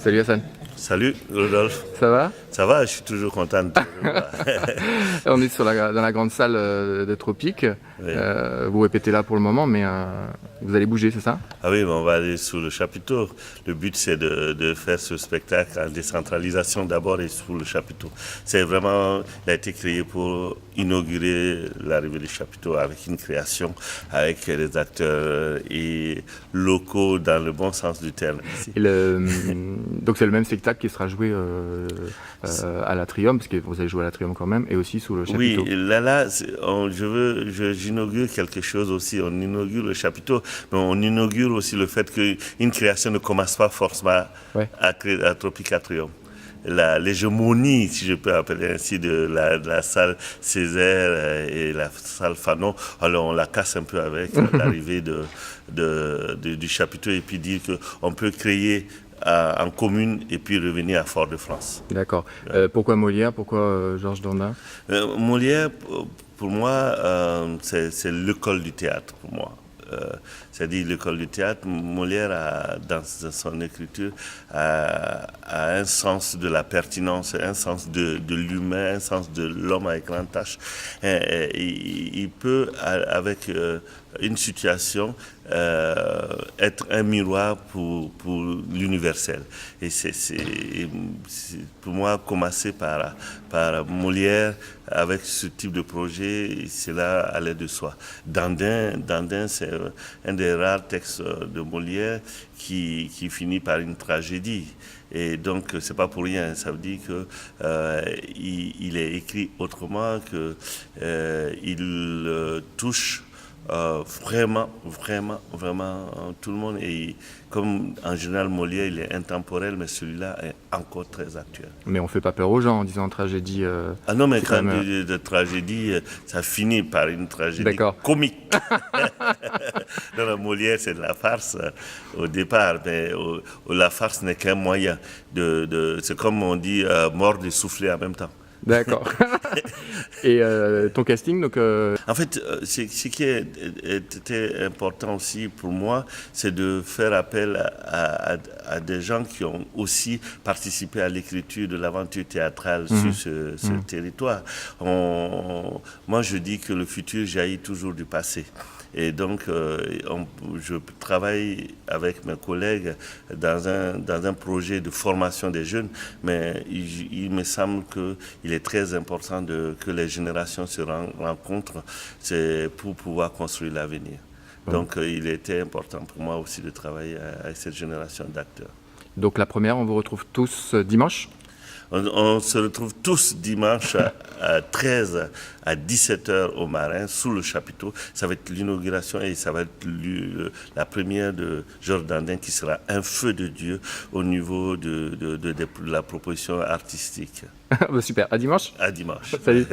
Salut Hassan. Salut Rodolphe, Ça va? ça va? Je suis toujours content de te revoir. On est dans la grande salle des Tropiques. Oui. Vous répétez là pour le moment, mais vous allez bouger, c'est ça? Ah oui, mais on va aller sous le chapiteau. Le but, c'est de faire ce spectacle en décentralisation d'abord et sous le chapiteau. C'est vraiment, il a été créé pour inaugurer l'arrivée du chapiteau avec une création, avec les acteurs et locaux dans le bon sens du terme. Ici. Donc c'est le même spectacle qui sera joué à l'Atrium, parce que vous allez jouer à l'Atrium quand même, et aussi sous le chapiteau. Oui, j'inaugure quelque chose aussi. On inaugure le chapiteau, mais on inaugure aussi le fait qu'une création ne commence pas forcément Ouais. à Tropicatrium. L'hégémonie, si je peux appeler ainsi, de la salle Césaire et la salle Fanon, alors on la casse un peu avec l'arrivée du chapiteau et puis dire qu'on peut créer en commune et puis revenir à Fort-de-France. D'accord. Pourquoi Molière? Pourquoi Georges Dandin? Molière, pour moi, c'est l'école du théâtre, pour moi. C'est-à-dire l'école du théâtre, Molière, dans son écriture, a un sens de la pertinence, un sens de l'humain, un sens de l'homme avec grand H. Il peut, avec une situation, être un miroir pour l'universel. Et c'est pour moi, commencer par Molière, avec ce type de projet, cela allait de soi. Dandin, c'est un des rares textes de Molière qui finit par une tragédie. Et donc, c'est pas pour rien. Ça veut dire que il est écrit autrement, que il touche vraiment tout le monde. Et comme en général Molière, il est intemporel, mais celui-là est encore très actuel. Mais on fait pas peur aux gens en disant tragédie. Ah non, mais c'est quand quand même, de tragédie, ça finit par une tragédie D'accord. comique. Non, Molière, c'est de la farce au départ, mais la farce n'est qu'un moyen. C'est comme on dit, mordre et souffler en même temps. D'accord. Et ton casting, donc. En fait, ce qui était important aussi pour moi, c'est de faire appel à des gens qui ont aussi participé à l'écriture de l'aventure théâtrale sur ce territoire. Moi, je dis que le futur jaillit toujours du passé. Et donc, je travaille avec mes collègues dans un projet de formation des jeunes, mais il me semble qu'il est très important que les générations se rencontrent, c'est pour pouvoir construire l'avenir. Donc, il était important pour moi aussi de travailler avec cette génération d'acteurs. Donc la première, on vous retrouve tous dimanche? On se retrouve tous dimanche à 13 à 17h au Marin, sous le chapiteau. Ça va être l'inauguration et ça va être la première de Georges Dandin qui sera un feu de Dieu au niveau de la proposition artistique. Super, à dimanche. À dimanche. Salut.